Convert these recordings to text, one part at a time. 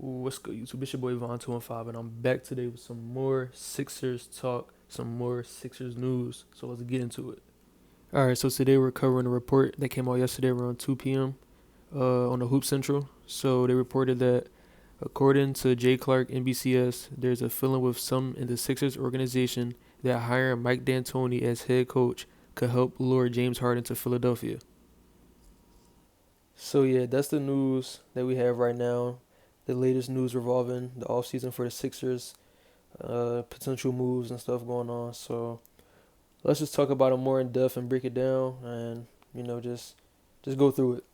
What's good, YouTube? It's your boy Von 215, and I'm back today with some more Sixers talk, some more Sixers news. So let's get into it. All right, so today we're covering a report that came out yesterday around 2 p.m. On the Hoop Central. So they reported that, according to Jay Clark, NBCS, there's a feeling with some in the Sixers organization that hiring Mike D'Antoni as head coach could help lure James Harden to Philadelphia. So yeah, that's the news that we have right now. The latest news revolving the offseason for the Sixers, potential moves and stuff going on. So let's just talk about it more in depth and break it down, and just go through it.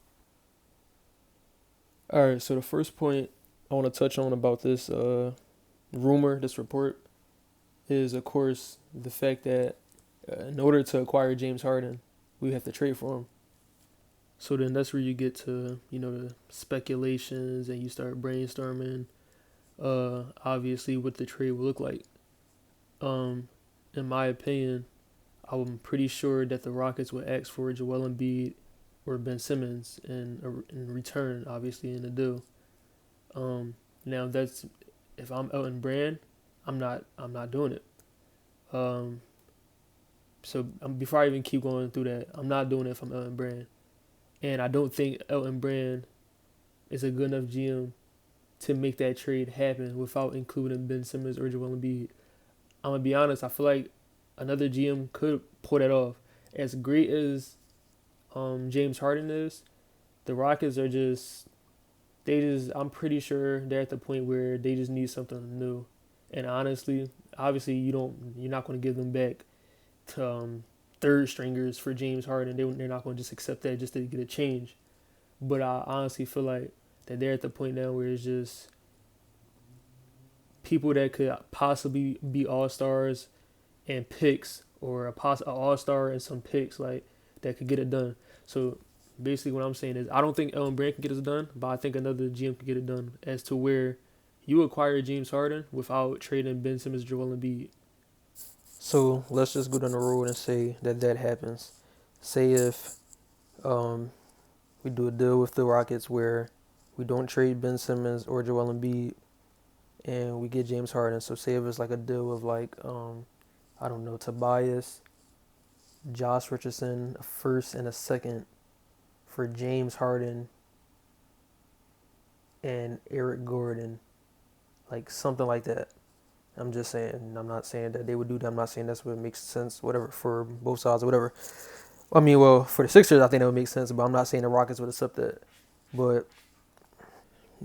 All right. So the first point I want to touch on about this rumor, this report, is of course the fact that in order to acquire James Harden, we have to trade for him. So then that's where you get to the speculations and you start brainstorming. Obviously, what the trade will look like. Um, in my opinion, I'm pretty sure that the Rockets would ask for Joel Embiid or Ben Simmons in return, obviously in the deal. Now that's if I'm Elton Brand, I'm not doing it. Um, before I even keep going through that, I'm not doing it if I'm Elton Brand, and I don't think Elton Brand is a good enough GM to make that trade happen without including Ben Simmons or Joel Embiid. I'm gonna be honest. I feel like another GM could pull that off. As great as James Harden is, the Rockets are just they just. I'm pretty sure they're at the point where they just need something new. And honestly, obviously you're not going to give them back to third stringers for James Harden. They're not going to just accept that just to get a change. But I honestly feel like that they're at the point now where it's just people that could possibly be all stars and picks, or a all star and some picks like that could get it done. So basically, what I'm saying is I don't think Ellen Brand can get it done, but I think another GM can get it done. As to where you acquire James Harden without trading Ben Simmons, Joel Embiid. So let's just go down the road and say that happens. Say if um, we do a deal with the Rockets where we don't trade Ben Simmons or Joel Embiid, and we get James Harden. So say if it's like a deal of like I don't know, Tobias, Josh Richardson, a first and a second for James Harden and Eric Gordon, like something like that. I'm just saying. I'm not saying that they would do that. I'm not saying that's what makes sense, whatever, for both sides, or whatever. I mean, well, for the Sixers, I think that would make sense, but I'm not saying the Rockets would accept that. But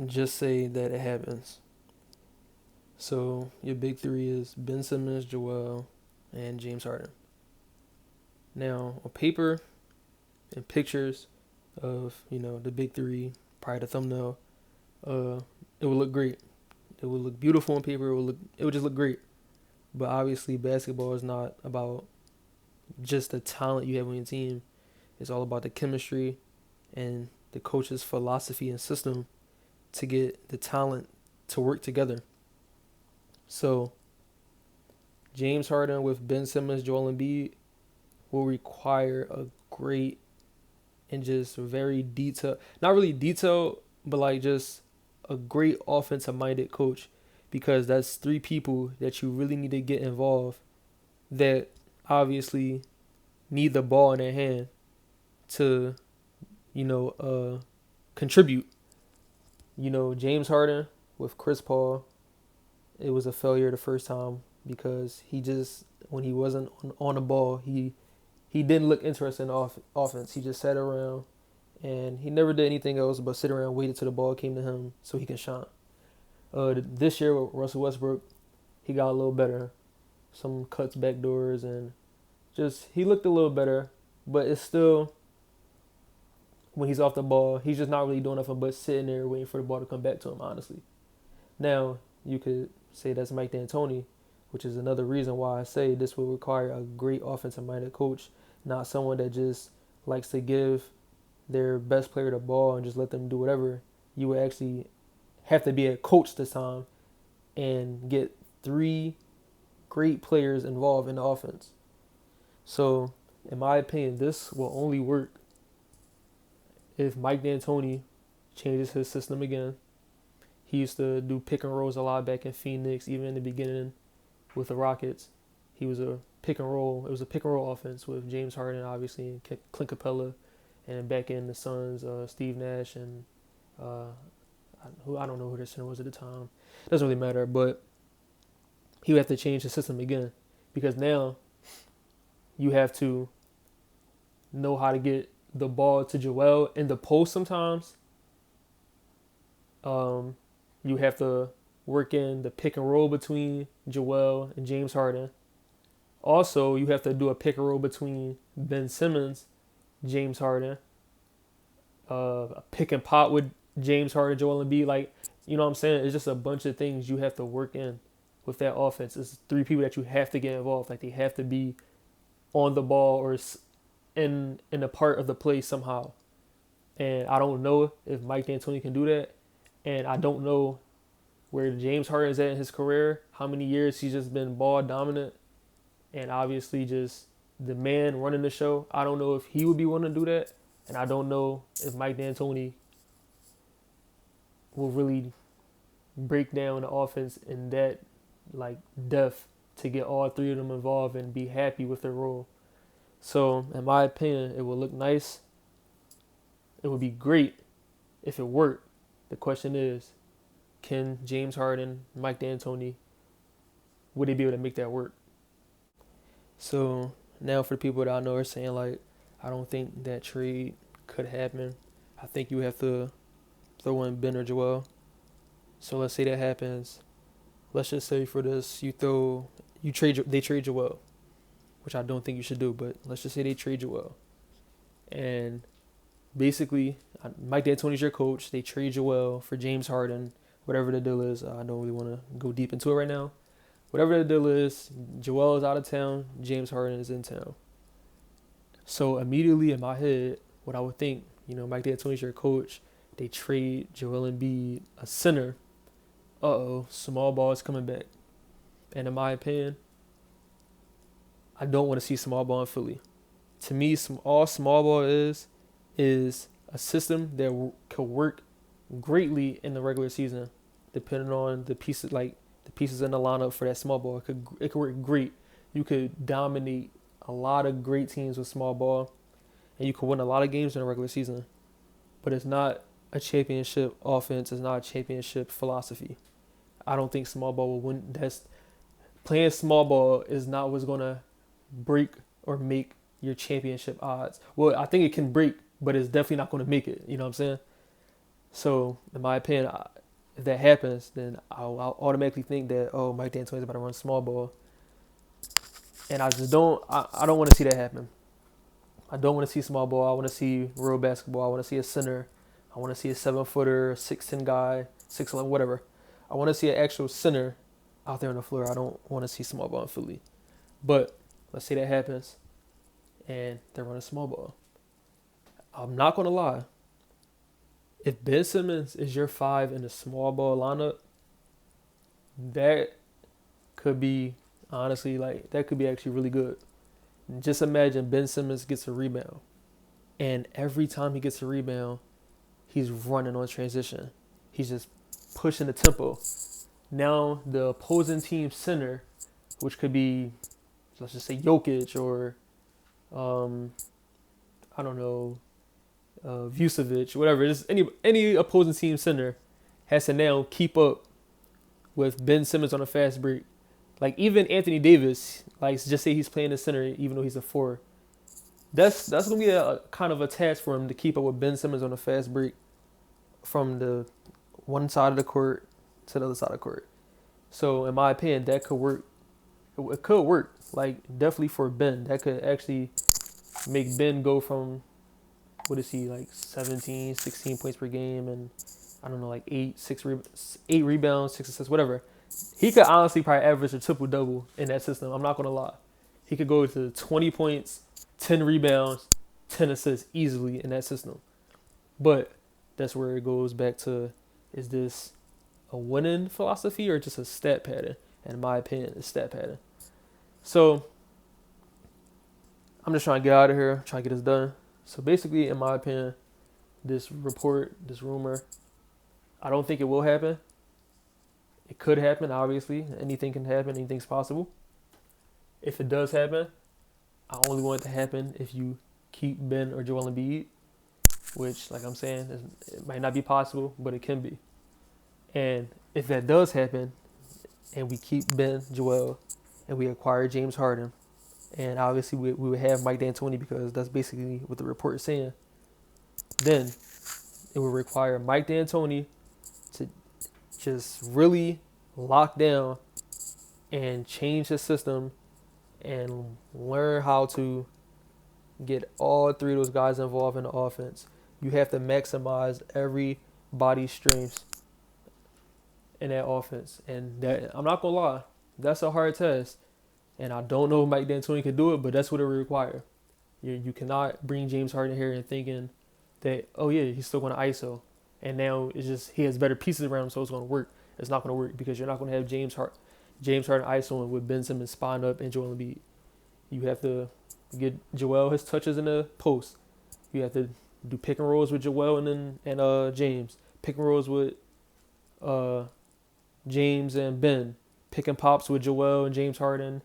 just say that it happens. So your big three is Ben Simmons, Joel, and James Harden. Now, on paper and pictures of, the big three, prior to thumbnail, uh, it would look great. It would look beautiful on paper. It would just look great. But obviously, basketball is not about just the talent you have on your team. It's all about the chemistry and the coach's philosophy and system to get the talent to work together. So, James Harden with Ben Simmons, Joel Embiid will require a great and just very detailed, not really detailed, but like just a great offensive minded coach, because that's three people that you really need to get involved that obviously need the ball in their hand to, contribute. James Harden with Chris Paul, it was a failure the first time because he just, when he wasn't on the ball, he didn't look interested in offense. He just sat around and he never did anything else but sit around, waited till the ball came to him so he can shine. This year with Russell Westbrook, he got a little better. Some cuts, back doors, and just he looked a little better. But it's still, when he's off the ball, he's just not really doing nothing but sitting there waiting for the ball to come back to him, honestly. Now, you could say that's Mike D'Antoni, which is another reason why I say this will require a great offensive-minded coach, not someone that just likes to give their best player the ball and just let them do whatever. You would actually have to be a coach this time and get three great players involved in the offense. So, in my opinion, this will only work if Mike D'Antoni changes his system again. He used to do pick and rolls a lot back in Phoenix, even in the beginning with the Rockets. He was a pick and roll. It was a pick and roll offense with James Harden, obviously, and Clint Capella, and back in the Suns, Steve Nash and uh, who I don't know who their center was at the time. Doesn't really matter, but he would have to change the system again because now you have to know how to get the ball to Joel in the post sometimes. You have to work in the pick and roll between Joel and James Harden. Also, you have to do a pick and roll between Ben Simmons, James Harden, a pick and pop with James Harden, Joel Embiid. Like, you know what I'm saying? It's just a bunch of things you have to work in with that offense. It's three people that you have to get involved. Like, they have to be on the ball or in a part of the play somehow. And I don't know if Mike D'Antoni can do that. And I don't know where James Harden is at in his career, how many years he's just been ball dominant and obviously just the man running the show. I don't know if he would be willing to do that. And I don't know if Mike D'Antoni will really break down the offense in that like depth to get all three of them involved and be happy with their role. So in my opinion, it would look nice. It would be great if it worked. The question is, can James Harden, Mike D'Antoni, would they be able to make that work? So now for the people that I know are saying like, I don't think that trade could happen. I think you have to throw in Ben or Joel. So let's say that happens. Let's just say for this, they trade Joel, which I don't think you should do, but let's just say they trade Joel. And basically, Mike D'Antoni's your coach. They trade Joel for James Harden, whatever the deal is. I don't really want to go deep into it right now. Whatever the deal is, Joel is out of town. James Harden is in town. So immediately in my head, what I would think, Mike D'Antoni's your coach. They trade Joel Embiid, a center. Small ball is coming back. And in my opinion, I don't want to see small ball in Philly. To me, all small ball is a system that could work greatly in the regular season, depending on the pieces in the lineup for that small ball. It could work great. You could dominate a lot of great teams with small ball, and you could win a lot of games in the regular season. But it's not a championship offense. It's not a championship philosophy. I don't think small ball will win. Playing small ball is not what's gonna break or make your championship odds. Well, I think it can break, but it's definitely not going to make it. You know what I'm saying? So, in my opinion, if that happens, then I'll automatically think that, Mike D'Antoni's about to run small ball. And I just don't want to see that happen. I don't want to see small ball. I want to see real basketball. I want to see a center. I want to see a 7-footer, 6'10" guy, 6'11", whatever. I want to see an actual center out there on the floor. I don't want to see small ball in Philly. But let's say that happens and they're running small ball. I'm not going to lie. If Ben Simmons is your 5 in the small ball lineup, that could be, honestly, that could be actually really good. Just imagine Ben Simmons gets a rebound. And every time he gets a rebound, he's running on transition. He's just pushing the tempo. Now the opposing team center, which could be, let's just say Jokic or, I don't know, Vucevic, whatever. Just any opposing team center has to now keep up with Ben Simmons on a fast break. Like even Anthony Davis, just say he's playing the center even though he's a 4. That's gonna be a kind of a task for him to keep up with Ben Simmons on a fast break from the one side of the court to the other side of the court. So in my opinion, that could work. It could work. Definitely for Ben. That could actually make Ben go from, what is he, 17, 16 points per game and I don't know, 8 rebounds, 6 assists, whatever. He could honestly probably average a triple-double in that system. I'm not going to lie. He could go to 20 points, 10 rebounds, 10 assists easily in that system. But that's where it goes back to, is this a winning philosophy or just a stat pattern? And in my opinion, it's stat pattern. So I'm just trying to get out of here, trying to get this done. So basically, in my opinion, this rumor, I don't think it will happen. It could happen, obviously. Anything can happen, anything's possible. If it does happen, I only want it to happen if you keep Ben or Joel Embiid, which, like I'm saying, it might not be possible, but it can be. And if that does happen, and we keep Ben, Joel, and we acquire James Harden, and obviously we would have Mike D'Antoni because that's basically what the report is saying, then it would require Mike D'Antoni to just really lock down and change his system and learn how to get all three of those guys involved in the offense. You have to maximize everybody's strengths in that offense. And that, I'm not going to lie, that's a hard test. And I don't know if Mike D'Antoni can do it, but that's what it would require. You cannot bring James Harden here and thinking that, oh yeah, he's still going to ISO. And now it's just he has better pieces around him, so it's going to work. It's not going to work because you're not going to have James Harden ISOing with Ben Simmons spine up and Joel Embiid. You have to get Joel his touches in the post. You have to do pick and rolls with Joel and James. Pick and rolls with James and Ben. Pick and pops with Joel and James Harden.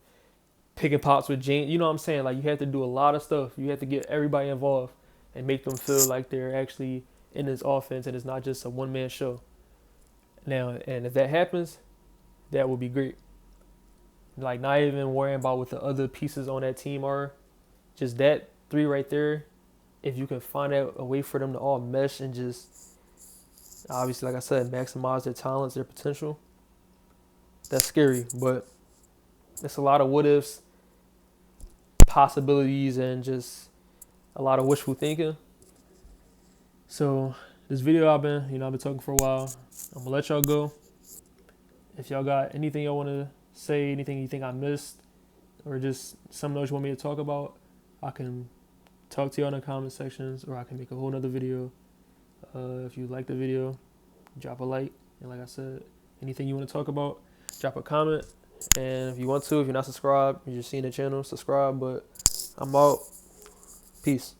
Pick and pops with James. You know what I'm saying? Like, you have to do a lot of stuff. You have to get everybody involved and make them feel like they're actually in this offense and it's not just a one-man show. Now, and if that happens, that would be great. Like, not even worrying about what the other pieces on that team are. Just that three right there. If you can find out a way for them to all mesh and just, obviously, like I said, maximize their talents, their potential, that's scary. But it's a lot of what ifs, possibilities, and just a lot of wishful thinking. So this video I've been talking for a while. I'm gonna let y'all go. If y'all got anything y'all want to say, anything you think I missed, or just something else you want me to talk about, I can talk to you in the comment sections, or I can make a whole nother video. If you like the video, drop a like, and like I said, anything you want to talk about, drop a comment. And if you want to, if you're not subscribed, you're just seeing the channel, subscribe. But I'm out. Peace.